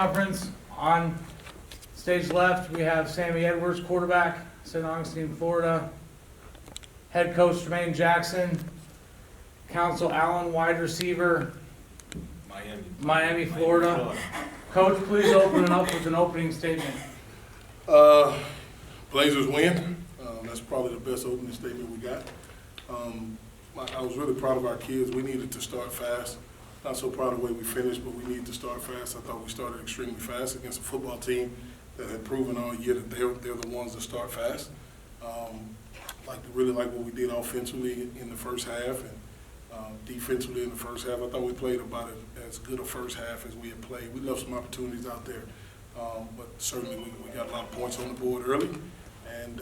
Conference. On stage left, we have Sammy Edwards, quarterback, St. Augustine, Florida. Head coach Jermaine Jackson. Counsel Allen, wide receiver, Miami, Florida. Coach, please open it up with an opening statement. Blazers win. That's probably the best opening statement we got. I was really proud of our kids. We needed to start fast. Not so proud of the way we finished, but we needed to start fast. I thought we started extremely fast against a football team that had proven all year that they're the ones that start fast. Really like what we did offensively in the first half and defensively in the first half. I thought we played about as good a first half as we had played. We left some opportunities out there, but certainly we got a lot of points on the board early, and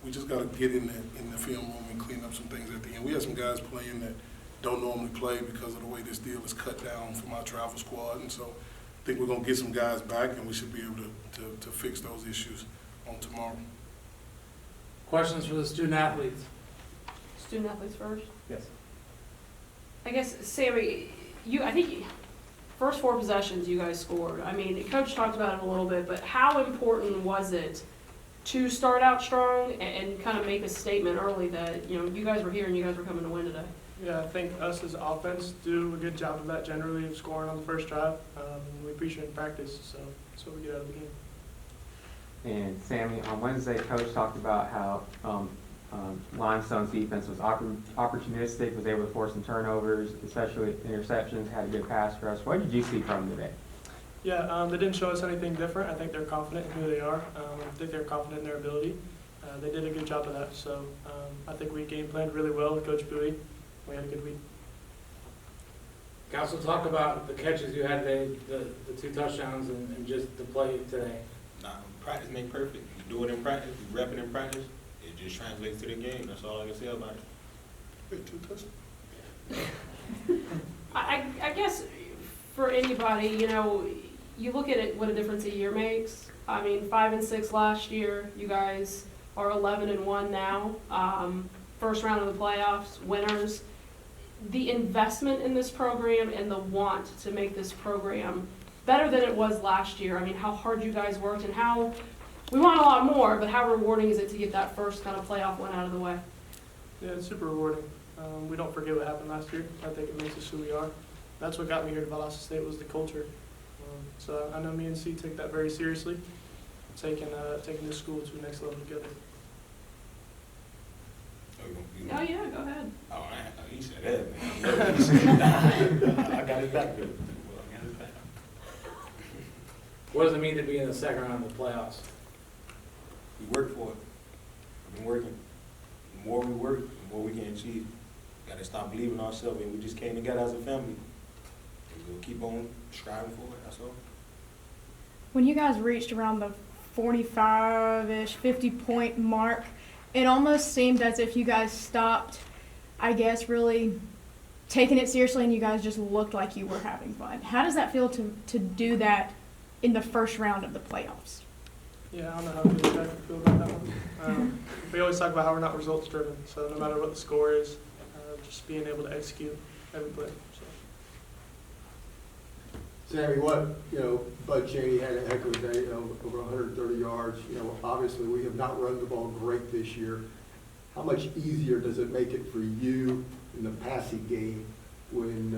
we just got to get in the film room and clean up some things at the end. We had some guys playing that don't normally play because of the way this deal is cut down from our travel squad, and so I think we're going to get some guys back, and we should be able to fix those issues on tomorrow. Questions for the student athletes? Student athletes first. Yes. I guess, Sammy, I think first 4 possessions you guys scored. I mean, Coach talked about it a little bit, but how important was it to start out strong and kind of make a statement early that, you guys were here and you guys were coming to win today? Yeah, I think us as offense do a good job of that generally, of scoring on the first drive. We appreciate it in practice, so that's what we get out of the game. And Sammy, on Wednesday, Coach talked about how Limestone's defense was opportunistic, was able to force some turnovers, especially interceptions, had a good pass rush. What did you see from them today? Yeah, they didn't show us anything different. I think they're confident in who they are. I think they're confident in their ability. They did a good job of that. So I think we game planned really well with Coach Bowie. We had a good week. Counsel, talk about the catches you had today, the 2 touchdowns, and just the play today. Practice make perfect. You do it in practice, you rep it in practice, it just translates to the game. That's all I can say about it. 2 touchdowns. I guess for anybody, you look at it, what a difference a year makes. I mean, 5-6 last year. You guys are 11-1 now. First round of the playoffs, winners. The investment in this program and the want to make this program better than it was last year. I mean, how hard you guys worked and how we want a lot more, but how rewarding is it to get that first kind of playoff win out of the way? Yeah, it's super rewarding. We don't forget what happened last year. I think it makes us who we are. That's what got me here to Valdosta State was the culture. So I know me and C take that very seriously, taking this school to the next level together. Oh yeah, go ahead. Oh, he said that, man. I got his back good. What does it mean to be in the second round of the playoffs? We work for it. We've been working. The more we work, the more we can achieve. Got to stop believing in ourselves, and we just came together as a family. And we'll keep on striving for it, that's all. When you guys reached around the 45-ish, 50-point mark, it almost seemed as if you guys stopped, I guess, really taking it seriously and you guys just looked like you were having fun. How does that feel to do that in the first round of the playoffs? Yeah, I don't know how good I feel about that one. We always talk about how we're not results driven, so no matter what the score is, just being able to execute every play. Sammy, Bud Cheney had a heck of a day, over 130 yards. Obviously we have not run the ball great this year. How much easier does it make it for you in the passing game when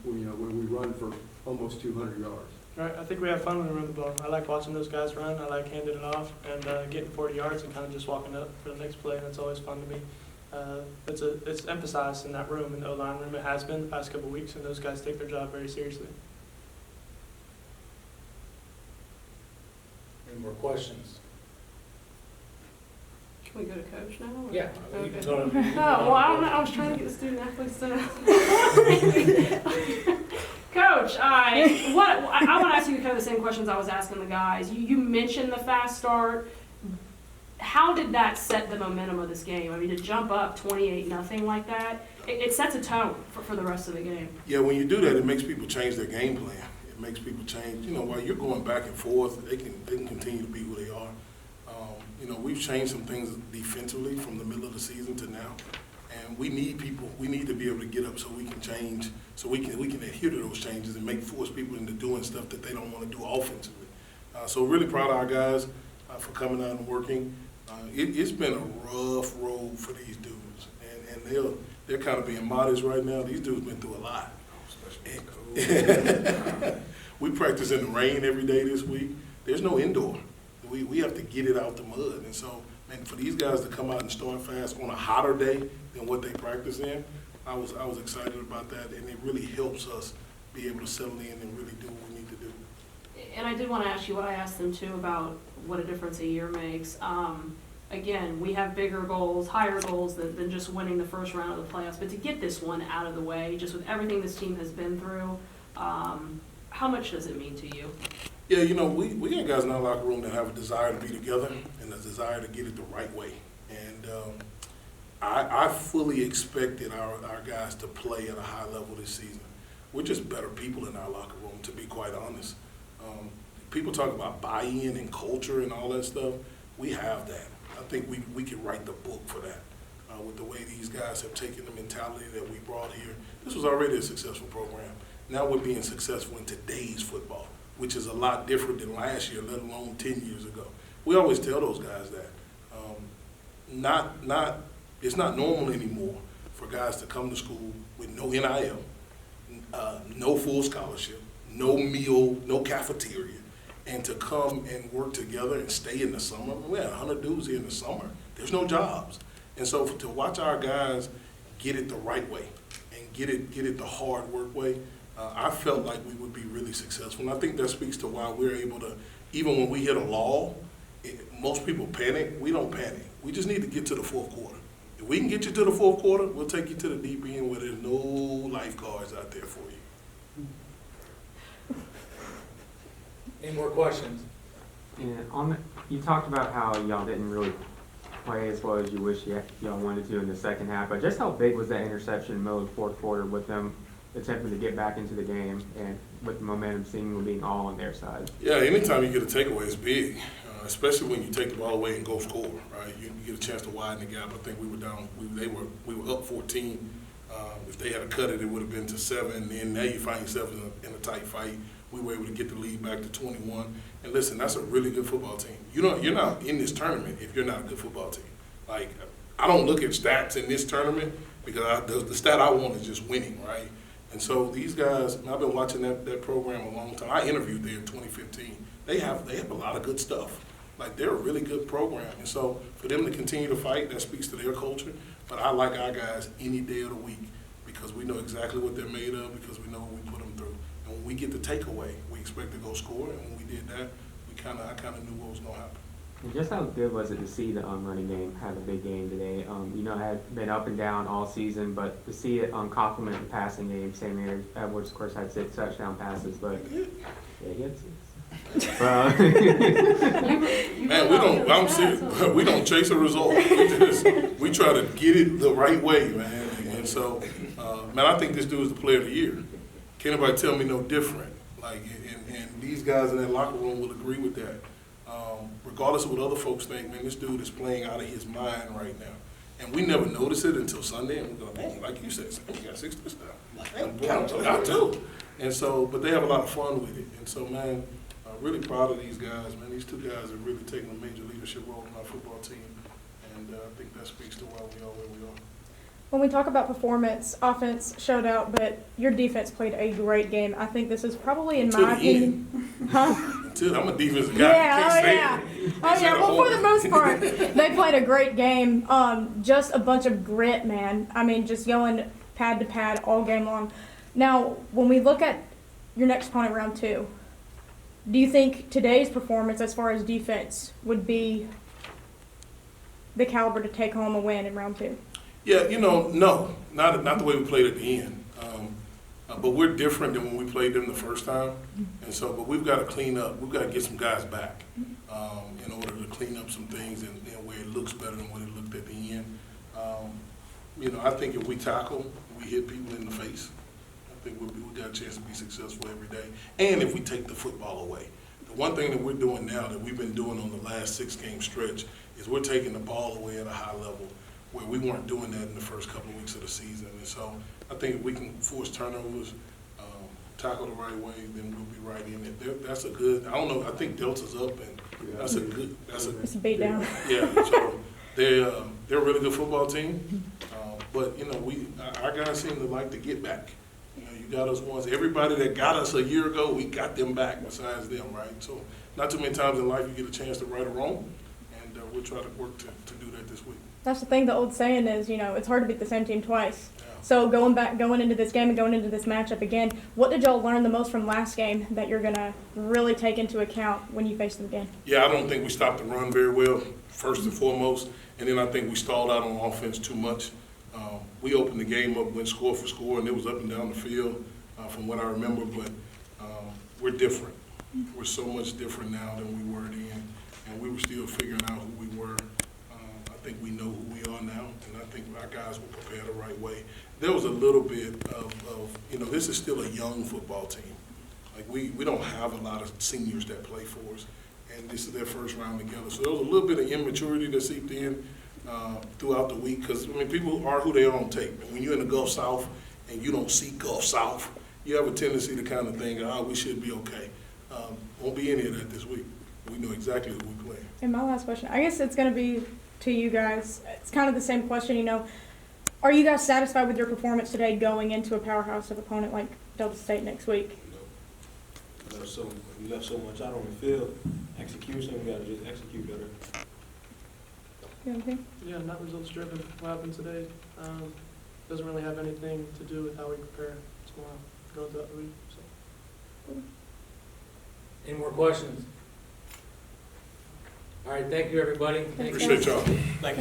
we run for almost 200 yards? Right, I think we have fun when we run the ball. I like watching those guys run. I like handing it off and getting 40 yards and kind of just walking up for the next play. That's always fun to me. It's emphasized in that room, in the O-line room. It has been the past couple of weeks, and those guys take their job very seriously. Any more questions? Can we go to Coach now? Or? Yeah. Okay. You can go to, Oh, well, I don't know. I was trying to get the student athletes to Coach, I want to ask you kind of the same questions I was asking the guys. You mentioned the fast start. How did that set the momentum of this game? I mean, to jump up 28-0 like that, it sets a tone for the rest of the game. Yeah, when you do that, it makes people change their game plan. It makes people change. While you're going back and forth, they can continue to be who they are. We've changed some things defensively from the middle of the season to now. And we need people, we need to be able to get up so we can change, so we can adhere to those changes and force people into doing stuff that they don't want to do offensively. So really proud of our guys for coming out and working. It's been a rough road for these dudes, and they're kind of being modest right now. These dudes been through a lot. We practice in the rain every day this week. There's no indoor. We have to get it out the mud. And so, man, for these guys to come out and start fast on a hotter day than what they practice in, I was excited about that, and it really helps us be able to settle in and really do what we need to do. And I did want to ask you what I asked them too about what a difference a year makes. Again, we have bigger goals, higher goals than just winning the first round of the playoffs. But to get this one out of the way, just with everything this team has been through, how much does it mean to you? Yeah, you know, we got guys in our locker room that have a desire to be together and a desire to get it the right way. And I fully expected our guys to play at a high level this season. We're just better people in our locker room, to be quite honest. People talk about buy-in and culture and all that stuff. We have that. I think we could write the book for that. With the way these guys have taken the mentality that we brought here. This was already a successful program. Now we're being successful in today's football, which is a lot different than last year, let alone 10 years ago. We always tell those guys that. It's not normal anymore for guys to come to school with no NIL, no full scholarship, no meal, no cafeteria, and to come and work together and stay in the summer. We had 100 dudes here in the summer. There's no jobs. And so to watch our guys get it the right way and get it the hard work way, I felt like we would be really successful. And I think that speaks to why we're able to, even when we hit a lull, most people panic. We don't panic. We just need to get to the fourth quarter. If we can get you to the fourth quarter, we'll take you to the deep end where there's no lifeguards out there for you. Any more questions? And you talked about how y'all didn't really play as well as you wish y'all wanted to in the second half, but just how big was that interception in the middle of the fourth quarter with them attempting to get back into the game and with the momentum seemingly being all on their side? Yeah, anytime you get a takeaway, it's big, especially when you take the ball away and go score, right? You get a chance to widen the gap. I think we were down, we were up 14. If they had cut it, it would have been to 7. And now you find yourself in a tight fight. We were able to get the lead back to 21. And listen, that's a really good football team. You're not in this tournament if you're not a good football team. Like, I don't look at stats in this tournament because the stat I want is just winning, right? And so these guys, I've been watching that program a long time. I interviewed there in 2015. They have a lot of good stuff. Like, they're a really good program. And so for them to continue to fight, that speaks to their culture. But I like our guys any day of the week because we know exactly what they're made of, because we know what we put them through. And when we get the takeaway, we expect to go score. And when we did that, I kind of knew what was going to happen. And just how good was it to see the running game have a big game today? It had been up and down all season, but to see it complement the passing game. Sammy Edwards, of course, had 6 touchdown passes, but yeah, he had 6. Man, I'm serious. We don't chase a result. We try to get it the right way, man. And so, man, I think this dude is the player of the year. Can't anybody tell me no different. Like, and these guys in that locker room will agree with that. Regardless of what other folks think, man, this dude is playing out of his mind right now. And we never notice it until Sunday, and we go, man, like you said, he got 6 touchdowns. Got 2. And so, but they have a lot of fun with it. And so, man, I'm really proud of these guys, man. These 2 guys have really taken a major leadership role in our football team. And I think that speaks to why we are where we are. When we talk about performance, offense showed out, but your defense played a great game. I think this is probably, in my opinion, I'm a defensive guy. Yeah, well, for the most part, they played a great game. Just a bunch of grit, man. I mean, just going pad to pad all game long. Now, when we look at your next opponent, round 2, do you think today's performance, as far as defense, would be the caliber to take home a win in round 2? Yeah, no, not the way we played at the end. But we're different than when we played them the first time. And so, but we've got to clean up. We've got to get some guys back in order to clean up some things and where it looks better than what it looked at the end. I think if we tackle, we hit people in the face. I think we got a chance to be successful every day. And if we take the football away. The one thing that we're doing now that we've been doing on the last 6-game stretch is we're taking the ball away at a high level. where we weren't doing that in the first couple of weeks of the season. And so I think if we can force turnovers, tackle the right way, then we'll be right in it. That's a good, I don't know, I think Delta's up, and that's a good, It's a beat down. yeah, so they're a really good football team. But, you know, our guys seem to like to get back. You know, you got us once, everybody that got us a year ago, we got them back besides them, right? So not too many times in life you get a chance to right a wrong, and we'll try to work to do that this week. That's the thing, the old saying is, it's hard to beat the same team twice. Yeah. So going into this game and going into this matchup again, what did y'all learn the most from last game that you're going to really take into account when you face them again? Yeah, I don't think we stopped the run very well, first and foremost, and then I think we stalled out on offense too much. We opened the game up, went score for score, and it was up and down the field from what I remember, but we're different. We're so much different now than we were then, and we were still figuring out who we were. I think we know who we are now, and I think our guys were prepared the right way. There was a little bit of this is still a young football team. Like we don't have a lot of seniors that play for us, and this is their first round together. So there was a little bit of immaturity that seeped in throughout the week, because people are who they are on tape. And when you're in the Gulf South and you don't see Gulf South, you have a tendency to kind of think, we should be okay. Won't be any of that this week. We know exactly who we play. And my last question, I guess it's going to be to you guys. It's kind of the same question, Are you guys satisfied with your performance today going into a powerhouse of opponent like Delta State next week? We left so much out on the field. Execution, we got to just execute better. You know what I mean? Yeah, not results driven. What happened today doesn't really have anything to do with how we prepare tomorrow going throughout the week. So. Any more questions? All right, thank you, everybody. Thanks, Appreciate guys. y'all. Thank you.